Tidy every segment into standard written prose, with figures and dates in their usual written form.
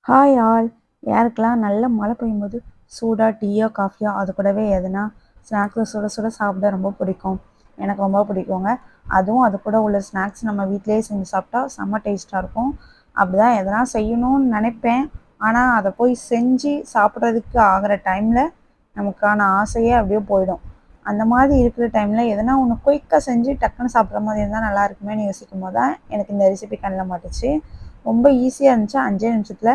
Hi all. யாருக்கெல்லாம் நல்ல மழை பெய்யும்போது சூடாக டீயோ காஃபியோ அது கூடவே எதுனா ஸ்நாக்ஸை சுட சுட சாப்பிட ரொம்ப பிடிக்கும். எனக்கு ரொம்ப பிடிக்குங்க. அதுவும் அது கூட உள்ள ஸ்நாக்ஸ் நம்ம வீட்டிலேயே செஞ்சு சாப்பிட்டா செம்ம டேஸ்ட்டாக இருக்கும். அப்படி தான் எதனா செய்யணும்னு நினைப்பேன். ஆனால் அதை போய் செஞ்சு சாப்பிட்றதுக்கு ஆகிற டைமில் நமக்கான ஆசையே அப்படியே போயிடும். அந்த மாதிரி இருக்கிற டைமில் எதனா ஒன்று குயிக்காக செஞ்சு டக்குன்னு சாப்பிட்ற மாதிரி இருந்தால் நல்லா இருக்குமேன்னு யோசிக்கும் போது தான் எனக்கு இந்த ரெசிபி கண்ணில் மாட்டுச்சு. ரொம்ப ஈஸியாக இருந்துச்சு. 5 நிமிஷத்தில்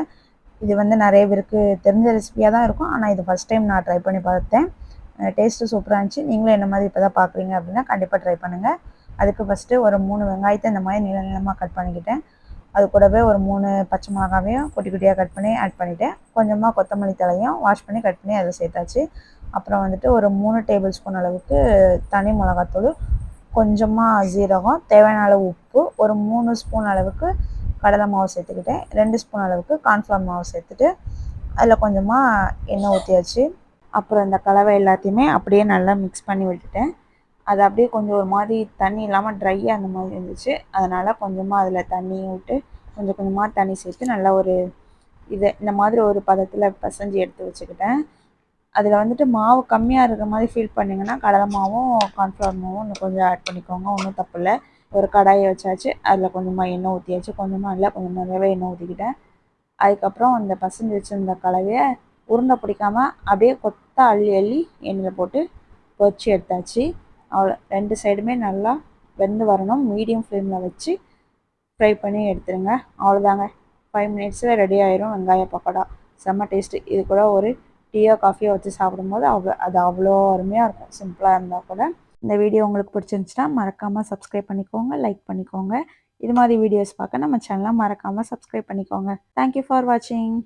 இது நிறைய பேருக்கு தெரிஞ்ச ரெசிபியாக தான் இருக்கும். ஆனால் இது ஃபஸ்ட் டைம் நான் ட்ரை பண்ணி பார்த்தேன். டேஸ்ட்டு சூப்பராக இருந்துச்சு. நீங்களும் என்ன மாதிரி இப்போ தான் பார்க்குறீங்க அப்படின்னா கண்டிப்பாக ட்ரை பண்ணுங்கள். அதுக்கு ஃபஸ்ட்டு ஒரு 3 வெங்காயத்தை இந்த மாதிரி நீள நீளமாக கட் பண்ணிக்கிட்டேன். அது கூடவே ஒரு 3 பச்சை மிளகாவையும் குட்டி குட்டியாக கட் பண்ணி ஆட் பண்ணிவிட்டேன். கொஞ்சமாக கொத்தமல்லி தலையும் வாஷ் பண்ணி கட் பண்ணி அதில் சேர்த்தாச்சு. அப்புறம் ஒரு 3 டேபிள் ஸ்பூன் அளவுக்கு தனி மிளகாத்தூள், கொஞ்சமாக ஜீரகம், தேவையான அளவு உப்பு, ஒரு 3 ஸ்பூன் அளவுக்கு கடலை மாவு சேர்த்துக்கிட்டேன். 2 ஸ்பூன் அளவுக்கு கார்ன்ஃப்ளவர் மாவு சேர்த்துட்டு அதில் கொஞ்சமாக எண்ணெய் ஊற்றியாச்சு. அப்புறம் இந்த கலவை எல்லாத்தையுமே அப்படியே நல்லா மிக்ஸ் பண்ணி விட்டுட்டேன். அது அப்படியே கொஞ்சம் ஒரு மாதிரி தண்ணி இல்லாமல் ட்ரையாக அந்த மாதிரி இருந்துச்சு. அதனால் கொஞ்சமாக அதில் தண்ணி விட்டு கொஞ்சம் கொஞ்சமாக தண்ணி சேர்த்து நல்லா இந்த மாதிரி ஒரு பதத்தில் பிசைஞ்சு எடுத்து வச்சுக்கிட்டேன். அதில் மாவு கம்மியாக இருக்கிற மாதிரி ஃபீல் பண்ணிங்கன்னா கடலை மாவும் கார்ன்ஃப்ளவர் மாவும் இன்னும் கொஞ்சம் ஆட் பண்ணிக்கோங்க. ஒன்றும் தப்பு இல்லை. ஒரு கடாயை வச்சாச்சு. அதில் கொஞ்சமாக எண்ணெய் ஊற்றியாச்சு. கொஞ்சமாக இல்லை, கொஞ்சம் நிறையவே எண்ணெய் ஊற்றிக்கிட்டேன். அதுக்கப்புறம் இந்த பசஞ்சு வச்சுருந்த கலவையை உருண்டை பிடிக்காமல் அப்படியே கொத்தா அள்ளி அள்ளி எண்ணெயில் போட்டு பொரிச்சு எடுத்தாச்சு. அவ்வளோ 2 சைடுமே நல்லா வெந்து வரணும். மீடியம் ஃப்ளேமில் வச்சு ஃப்ரை பண்ணி எடுத்துருங்க. அவ்வளோதாங்க, 5 மினிட்ஸில் ரெடி ஆயிரும் வெங்காய பக்கோடா. செம்ம டேஸ்ட்டு. இது கூட ஒரு டீயோ காஃபியோ வச்சு சாப்பிடும்போது அவ்வளோ அருமையாக இருக்கும். சிம்பிளாக இருந்தால் கூட. இந்த வீடியோ உங்களுக்கு பிடிச்சிருந்துச்சுன்னா மறக்காமல் சப்ஸ்கிரைப் பண்ணிக்கோங்க, லைக் பண்ணிக்கோங்க. இது மாதிரி வீடியோஸ் பார்க்க நம்ம சேனலை மறக்காமல் சப்ஸ்கிரைப் பண்ணிக்கோங்க. தேங்க்யூ ஃபார் வாட்சிங்.